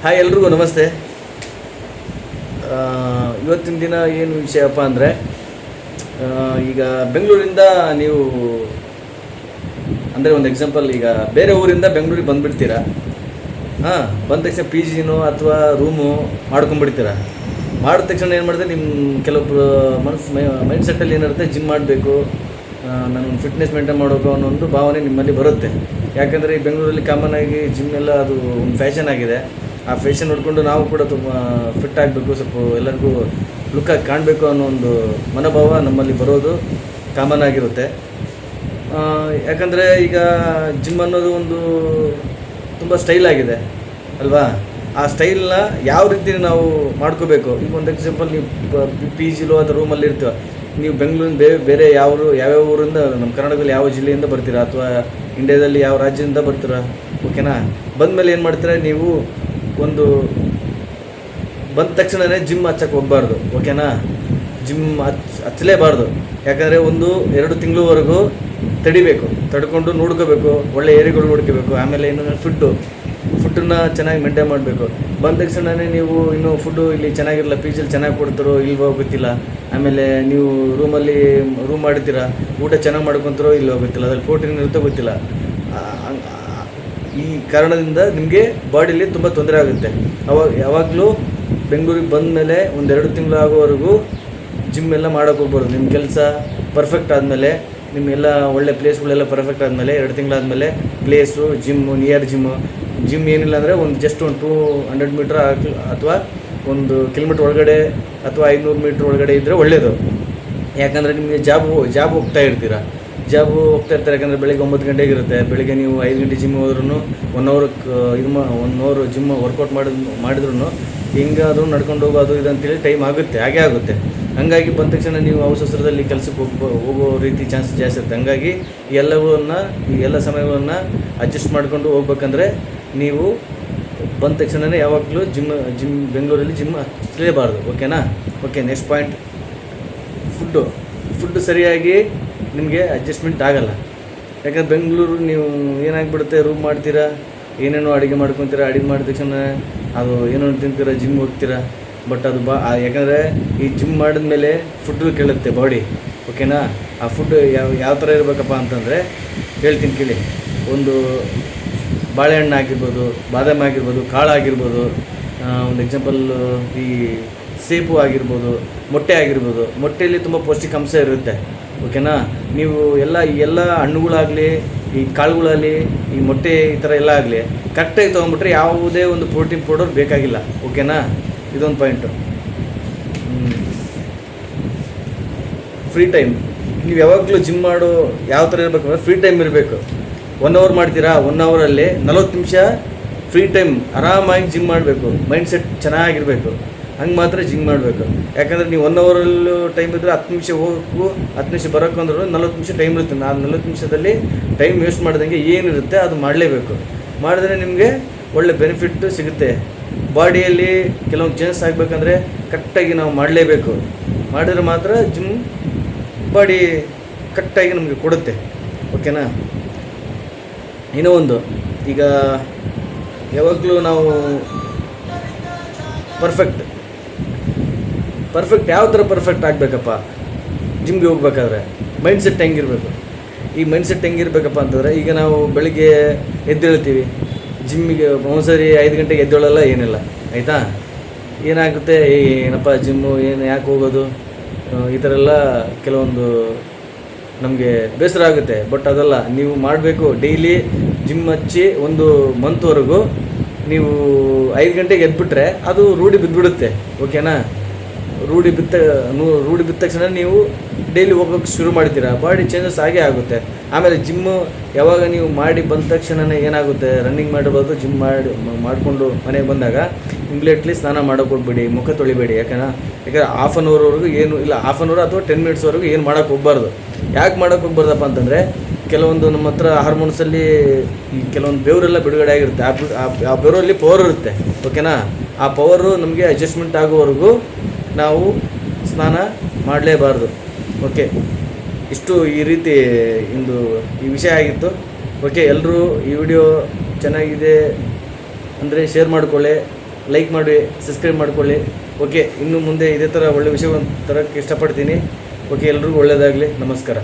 Hi ಎಲ್ರಿಗೂ ನಮಸ್ತೆ. ಇವತ್ತಿನ ದಿನ ಏನು ವಿಷಯಪ್ಪ ಅಂದರೆ, ಈಗ ಬೆಂಗಳೂರಿಂದ ನೀವು ಅಂದರೆ ಒಂದು ಎಕ್ಸಾಂಪಲ್, ಈಗ ಬೇರೆ ಊರಿಂದ ಬೆಂಗಳೂರಿಗೆ ಬಂದುಬಿಡ್ತೀರಾ. ಬಂದ ತಕ್ಷಣ ಪಿ ಜಿನೋ ಅಥವಾ ರೂಮು ಮಾಡ್ಕೊಂಡ್ಬಿಡ್ತೀರಾ. ಮಾಡಿದ ತಕ್ಷಣ ಏನು ಮಾಡಿದ್ರೆ ನಿಮ್ಮ ಕೆಲವೊಬ್ಬರು ಮೈಂಡ್ ಸೆಟ್ಟಲ್ಲಿ ಏನಿರುತ್ತೆ, ಜಿಮ್ ಮಾಡಬೇಕು, ನಾನು ಫಿಟ್ನೆಸ್ ಮೇಂಟೈನ್ ಮಾಡಬೇಕು ಅನ್ನೋ ಒಂದು ಭಾವನೆ ನಿಮ್ಮಲ್ಲಿ ಬರುತ್ತೆ. ಯಾಕಂದರೆ ಈ ಬೆಂಗಳೂರಲ್ಲಿ ಕಾಮನ್ ಆಗಿ ಜಿಮ್ ಎಲ್ಲ ಅದು ಒಂದು ಫ್ಯಾಷನ್ ಆಗಿದೆ. ಆ ಫ್ಯಾಷನ್ ನೋಡಿಕೊಂಡು ನಾವು ಕೂಡ ತುಂಬ ಫಿಟ್ ಆಗಬೇಕು, ಸ್ವಲ್ಪ ಎಲ್ಲರಿಗೂ ಲುಕ್ಕಾಗಿ ಕಾಣಬೇಕು ಅನ್ನೋ ಒಂದು ಮನೋಭಾವ ನಮ್ಮಲ್ಲಿ ಬರೋದು ಕಾಮನ್ ಆಗಿರುತ್ತೆ. ಯಾಕಂದರೆ ಈಗ ಜಿಮ್ ಅನ್ನೋದು ಒಂದು ತುಂಬ ಸ್ಟೈಲ್ ಆಗಿದೆ ಅಲ್ವಾ. ಆ ಸ್ಟೈಲ್ನ ಯಾವ ರೀತಿ ನಾವು ಮಾಡ್ಕೋಬೇಕು. ಈಗ ಒಂದು ಎಕ್ಸಾಂಪಲ್, ನೀವು ಪಿ ಜಿಲೋ ಅಥವಾ ರೂಮಲ್ಲಿ ಇರ್ತೀವ, ನೀವು ಬೆಂಗಳೂರಿಂದ ಬೇರೆ ಯಾವ್ಯಾವ ಊರಿಂದ, ನಮ್ಮ ಕರ್ನಾಟಕದಲ್ಲಿ ಯಾವ ಜಿಲ್ಲೆಯಿಂದ ಬರ್ತೀರಾ ಅಥವಾ ಇಂಡಿಯಾದಲ್ಲಿ ಯಾವ ರಾಜ್ಯದಿಂದ ಬರ್ತೀರಾ, ಓಕೆನಾ. ಬಂದಮೇಲೆ ಏನು ಮಾಡ್ತೀರಾ, ನೀವು ಒಂದು ಬಂದ ತಕ್ಷಣವೇ ಜಿಮ್ ಹಚ್ಚಕ್ಕೆ ಹೋಗಬಾರ್ದು, ಓಕೆನಾ. ಜಿಮ್ ಹಚ್ಚಲೇಬಾರ್ದು. ಯಾಕಂದರೆ 1-2 ತಿಂಗಳವರೆಗೂ ತಡಿಬೇಕು, ತಡ್ಕೊಂಡು ನೋಡ್ಕೋಬೇಕು, ಒಳ್ಳೆ ಏರಿಯಾಗಳು ನೋಡ್ಕೋಬೇಕು. ಆಮೇಲೆ ಇನ್ನೊಂದು ಫುಡ್ಡನ್ನು ಚೆನ್ನಾಗಿ ಮೇಂಟೈನ್ ಮಾಡಬೇಕು. ಬಂದ ತಕ್ಷಣವೇ ನೀವು ಇನ್ನೂ ಫುಡ್ಡು ಇಲ್ಲಿ ಚೆನ್ನಾಗಿರಲ್ಲ, ಪಿ ಜಿಲಿ ಚೆನ್ನಾಗಿ ಕೊಡ್ತಾರೋ ಇಲ್ವೋ ಗೊತ್ತಿಲ್ಲ. ಆಮೇಲೆ ನೀವು ರೂಮ್ ಮಾಡ್ತೀರಾ, ಊಟ ಚೆನ್ನಾಗಿ ಮಾಡ್ಕೊತಾರೋ ಇಲ್ವೋ ಗೊತ್ತಿಲ್ಲ, ಅದ್ರಲ್ಲಿ ಪ್ರೋಟೀನ್ ಇರುತ್ತೋ ಗೊತ್ತಿಲ್ಲ. ಈ ಕಾರಣದಿಂದ ನಿಮಗೆ ಬಾಡಿಲಿ ತುಂಬ ತೊಂದರೆ ಆಗುತ್ತೆ. ಯಾವಾಗಲೂ ಬೆಂಗಳೂರಿಗೆ ಬಂದ ಮೇಲೆ 1-2 ತಿಂಗಳು ಆಗೋವರೆಗೂ ಜಿಮ್ ಎಲ್ಲ ಮಾಡೋಕ್ಕೆ ಹೋಗ್ಬಾರ್ದು. ನಿಮ್ಮ ಕೆಲಸ ಪರ್ಫೆಕ್ಟ್ ಆದಮೇಲೆ, ನಿಮ್ಮೆಲ್ಲ ಒಳ್ಳೆ ಪ್ಲೇಸ್ಗಳೆಲ್ಲ ಪರ್ಫೆಕ್ಟ್ ಆದಮೇಲೆ, 2 ತಿಂಗಳಾದಮೇಲೆ ಪ್ಲೇಸು, ನಿಯರ್ ಜಿಮ್ ಏನಿಲ್ಲ ಅಂದರೆ ಜಸ್ಟ್ ಒಂದು 200 ಮೀಟ್ರ್ ಅಥವಾ 1 ಕಿಲೋಮೀಟ್ರ್ ಒಳಗಡೆ ಅಥವಾ 500 ಮೀಟ್ರ್ ಒಳಗಡೆ ಇದ್ದರೆ ಒಳ್ಳೆಯದು. ಯಾಕಂದರೆ ನಿಮಗೆ ಜಾಬ್ ಹೋಗ್ತಾ ಇರ್ತೀರಾ, ಯಾಕಂದರೆ ಬೆಳಗ್ಗೆ 9 ಗಂಟೆಗೆ ಇರುತ್ತೆ. ಬೆಳಗ್ಗೆ ನೀವು 5 ಗಂಟೆ ಜಿಮ್ ಹೋದ್ರೂ 1 ಅವರ್ ಜಿಮ್ ವರ್ಕೌಟ್ ಮಾಡಿದ್ರೂ ಹೆಂಗಾದರೂ ನಡ್ಕೊಂಡು ಹೋಗೋದು ಇದಂತೇಳಿ ಟೈಮ್ ಹಾಗೇ ಆಗುತ್ತೆ. ಹಾಗಾಗಿ ಬಂದ ತಕ್ಷಣ ನೀವು ಅವಸರದಲ್ಲಿ ಕೆಲಸಕ್ಕೆ ಹೋಗೋ ರೀತಿ ಚಾನ್ಸ್ ಜಾಸ್ತಿ ಇರುತ್ತೆ. ಹಾಗಾಗಿ ಈ ಎಲ್ಲ ಸಮಯಗಳನ್ನು ಅಡ್ಜಸ್ಟ್ ಮಾಡಿಕೊಂಡು ಹೋಗ್ಬೇಕಂದ್ರೆ ನೀವು ಬಂದ ತಕ್ಷಣವೇ ಯಾವಾಗಲೂ ಜಿಮ್ ಬೆಂಗಳೂರಲ್ಲಿ ಜಿಮ್ ಹಚ್ಚಲೇಬಾರ್ದು, ಓಕೆನಾ. ಓಕೆ, ನೆಕ್ಸ್ಟ್ ಪಾಯಿಂಟ್, ಫುಡ್ಡು ಸರಿಯಾಗಿ ನಿಮಗೆ ಅಡ್ಜಸ್ಟ್ಮೆಂಟ್ ಆಗಲ್ಲ. ಯಾಕಂದರೆ ಬೆಂಗಳೂರು ನೀವು ಏನಾಗಿಬಿಡುತ್ತೆ, ರೂಮ್ ಮಾಡ್ತೀರಾ, ಏನೇನೋ ಅಡುಗೆ ಮಾಡ್ಕೊತೀರಾ, ಅಡುಗೆ ಮಾಡಿದ ತಕ್ಷಣ ಅದು ಏನೋ ತಿಂತೀರಾ, ಜಿಮ್ ಹೋಗ್ತೀರಾ. ಬಟ್ ಅದು ಯಾಕಂದರೆ ಈ ಜಿಮ್ ಮಾಡಿದ್ಮೇಲೆ ಫುಡ್ಡು ಕೇಳುತ್ತೆ ಬಾಡಿ, ಓಕೆನಾ. ಆ ಫುಡ್ ಯಾವ ಥರ ಇರಬೇಕಪ್ಪ ಅಂತಂದರೆ ಹೇಳ್ತೀನಿ ಕೇಳಿ. ಒಂದು ಬಾಳೆಹಣ್ಣು ಆಗಿರ್ಬೋದು, ಬಾದಾಮಿ ಆಗಿರ್ಬೋದು, ಕಾಳು ಆಗಿರ್ಬೋದು, ಒಂದು ಎಕ್ಸಾಂಪಲ್ ಈ ಸೇಬು ಆಗಿರ್ಬೋದು, ಮೊಟ್ಟೆ ಆಗಿರ್ಬೋದು. ಮೊಟ್ಟೆಯಲ್ಲಿ ತುಂಬ ಪೌಷ್ಟಿಕಾಂಶ ಇರುತ್ತೆ, ಓಕೆನಾ. ನೀವು ಎಲ್ಲ ಹಣ್ಣುಗಳಾಗಲಿ, ಈ ಕಾಳುಗಳಲ್ಲಿ, ಈ ಮೊಟ್ಟೆ ಈ ಥರ ಎಲ್ಲ ಆಗಲಿ ಕರೆಕ್ಟಾಗಿ ತೊಗೊಂಡ್ಬಿಟ್ರೆ ಯಾವುದೇ ಒಂದು ಪ್ರೋಟೀನ್ ಪೌಡರ್ ಬೇಕಾಗಿಲ್ಲ, ಓಕೆನಾ. ಇದೊಂದು ಪಾಯಿಂಟು. ಫ್ರೀ ಟೈಮ್, ನೀವು ಯಾವಾಗಲೂ ಜಿಮ್ ಮಾಡೋ ಯಾವ ಥರ ಇರಬೇಕು ಅಂದರೆ ಫ್ರೀ ಟೈಮ್ ಇರಬೇಕು. 1 ಅವರ್ ಮಾಡ್ತೀರಾ, 1 ಅವರಲ್ಲಿ 40 ನಿಮಿಷ ಫ್ರೀ ಟೈಮ್ ಆರಾಮಾಗಿ ಜಿಮ್ ಮಾಡಬೇಕು. ಮೈಂಡ್ ಸೆಟ್ ಚೆನ್ನಾಗಿರಬೇಕು, ಹಂಗೆ ಮಾತ್ರ ಜಿಮ್ ಮಾಡಬೇಕು. ಯಾಕಂದರೆ ನೀವು 1 ಅವರಲ್ಲೂ ಟೈಮ್ ಇದ್ದರೆ 10 ನಿಮಿಷ ಹೋಗೋಕ್ಕೂ 10 ನಿಮಿಷ ಬರೋಕ್ಕೂ ಅಂದ್ರೂ 40 ನಿಮಿಷ ಟೈಮ್ ಇರುತ್ತೆ. 40 ನಿಮಿಷದಲ್ಲಿ ಟೈಮ್ ವೇಸ್ಟ್ ಮಾಡ್ದಂಗೆ ಏನಿರುತ್ತೆ ಅದು ಮಾಡಲೇಬೇಕು. ಮಾಡಿದ್ರೆ ನಿಮಗೆ ಒಳ್ಳೆ ಬೆನಿಫಿಟ್ ಸಿಗುತ್ತೆ. ಬಾಡಿಯಲ್ಲಿ ಕೆಲವೊಂದು ಚೇಂಜಸ್ ಆಗಬೇಕಂದ್ರೆ ಕರೆಕ್ಟಾಗಿ ನಾವು ಮಾಡಲೇಬೇಕು. ಮಾಡಿದ್ರೆ ಮಾತ್ರ ಜಿಮ್ ಬಾಡಿ ಕರೆಕ್ಟಾಗಿ ನಮಗೆ ಕೊಡುತ್ತೆ, ಓಕೆನಾ. ಇನ್ನೂ ಒಂದು, ಈಗ ಯಾವಾಗಲೂ ನಾವು ಪರ್ಫೆಕ್ಟ್ ಯಾವ ಥರ ಪರ್ಫೆಕ್ಟ್ ಆಗಬೇಕಪ್ಪ ಜಿಮ್ಗೆ ಹೋಗ್ಬೇಕಾದ್ರೆ ಮೈಂಡ್ ಸೆಟ್ ಹೆಂಗಿರಬೇಕು. ಈ ಮೈಂಡ್ ಸೆಟ್ ಹೆಂಗಿರ್ಬೇಕಪ್ಪ ಅಂತಂದರೆ, ಈಗ ನಾವು ಬೆಳಿಗ್ಗೆ ಎದ್ದೇಳ್ತೀವಿ, ಜಿಮ್ಮಿಗೆ ಒಂದ್ಸರಿ 5 ಗಂಟೆಗೆ ಎದ್ದೇಳಲ್ಲ, ಏನಿಲ್ಲ, ಆಯಿತಾ. ಏನಾಗುತ್ತೆ, ಏನಪ್ಪ ಜಿಮ್ಮು ಯಾಕೆ ಹೋಗೋದು, ಈ ಥರ ಎಲ್ಲ ಕೆಲವೊಂದು ನಮಗೆ ಬೇಸರ ಆಗುತ್ತೆ. ಬಟ್ ಅದಲ್ಲ, ನೀವು ಮಾಡಬೇಕು. ಡೈಲಿ ಜಿಮ್ ಹಚ್ಚಿ 1 ಮಂತ್ವರೆಗೂ ನೀವು 5 ಗಂಟೆಗೆ ಎದ್ಬಿಟ್ರೆ ಅದು ರೂಢಿ ಬಿದ್ದುಬಿಡುತ್ತೆ, ಓಕೆನಾ. ರೂಢಿ ಬಿದ್ದ ತಕ್ಷಣ ನೀವು ಡೈಲಿ ಹೋಗೋಕ್ಕೆ ಶುರು ಮಾಡ್ತೀರಾ, ಬಾಡಿ ಚೇಂಜಸ್ ಆಗೇ ಆಗುತ್ತೆ. ಆಮೇಲೆ ಜಿಮ್ಮು ಯಾವಾಗ ನೀವು ಮಾಡಿ ಬಂದ ತಕ್ಷಣವೇ ಏನಾಗುತ್ತೆ, ರನ್ನಿಂಗ್ ಮಾಡಿರ್ಬೋದು, ಜಿಮ್ ಮಾಡಿಕೊಂಡು ಮನೆಗೆ ಬಂದಾಗ ಇಮ್ಮಿಡಿಯೇಟ್ಲಿ ಸ್ನಾನ ಮಾಡೋಕ್ಕೆ ಹೋಗ್ಬೇಡಿ, ಮುಖ ತೊಳಿಬೇಡಿ. ಯಾಕಂದರೆ ಹಾಫ್ ಆನ್ ಅವರ್ವರೆಗೂ ಏನು ಇಲ್ಲ, ಹಾಫ್ ಆನ್ ಅವರ್ ಅಥವಾ 10 ಮಿನಿಟ್ಸ್ವರೆಗೂ ಏನು ಮಾಡೋಕ್ಕೆ ಹೋಗ್ಬಾರ್ದು. ಯಾಕೆ ಮಾಡೋಕ್ಕೆ ಹೋಗ್ಬಾರ್ದಪ್ಪ ಅಂತಂದರೆ, ಕೆಲವೊಂದು ನಮ್ಮ ಹತ್ರ ಹಾರ್ಮೋನ್ಸಲ್ಲಿ ಈ ಕೆಲವೊಂದು ಬೆವರೆಲ್ಲ ಬಿಡುಗಡೆ ಆಗಿರುತ್ತೆ. ಆ ಬೆವರಲ್ಲಿ ಪವರ್ ಇರುತ್ತೆ, ಓಕೆನಾ. ಆ ಪವರು ನಮಗೆ ಅಡ್ಜಸ್ಟ್ಮೆಂಟ್ ಆಗೋವರೆಗೂ ನಾವು ಸ್ನಾನ ಮಾಡಲೇಬಾರ್ದು, ಓಕೆ. ಇಷ್ಟು ಈ ರೀತಿ ಈ ವಿಷಯ ಆಗಿತ್ತು, ಓಕೆ. ಎಲ್ಲರೂ ಈ ವಿಡಿಯೋ ಚೆನ್ನಾಗಿದೆ ಅಂದರೆ ಶೇರ್ ಮಾಡಿಕೊಳ್ಳಿ, ಲೈಕ್ ಮಾಡಿ, ಸಬ್ಸ್ಕ್ರೈಬ್ ಮಾಡ್ಕೊಳ್ಳಿ. ಓಕೆ, ಇನ್ನು ಮುಂದೆ ಇದೇ ಥರ ಒಳ್ಳೆ ವಿಷಯವನ್ನು ತರೋಕ್ಕೆ ಇಷ್ಟಪಡ್ತೀನಿ. ಓಕೆ, ಎಲ್ರಿಗೂ ಒಳ್ಳೆಯದಾಗಲಿ. ನಮಸ್ಕಾರ.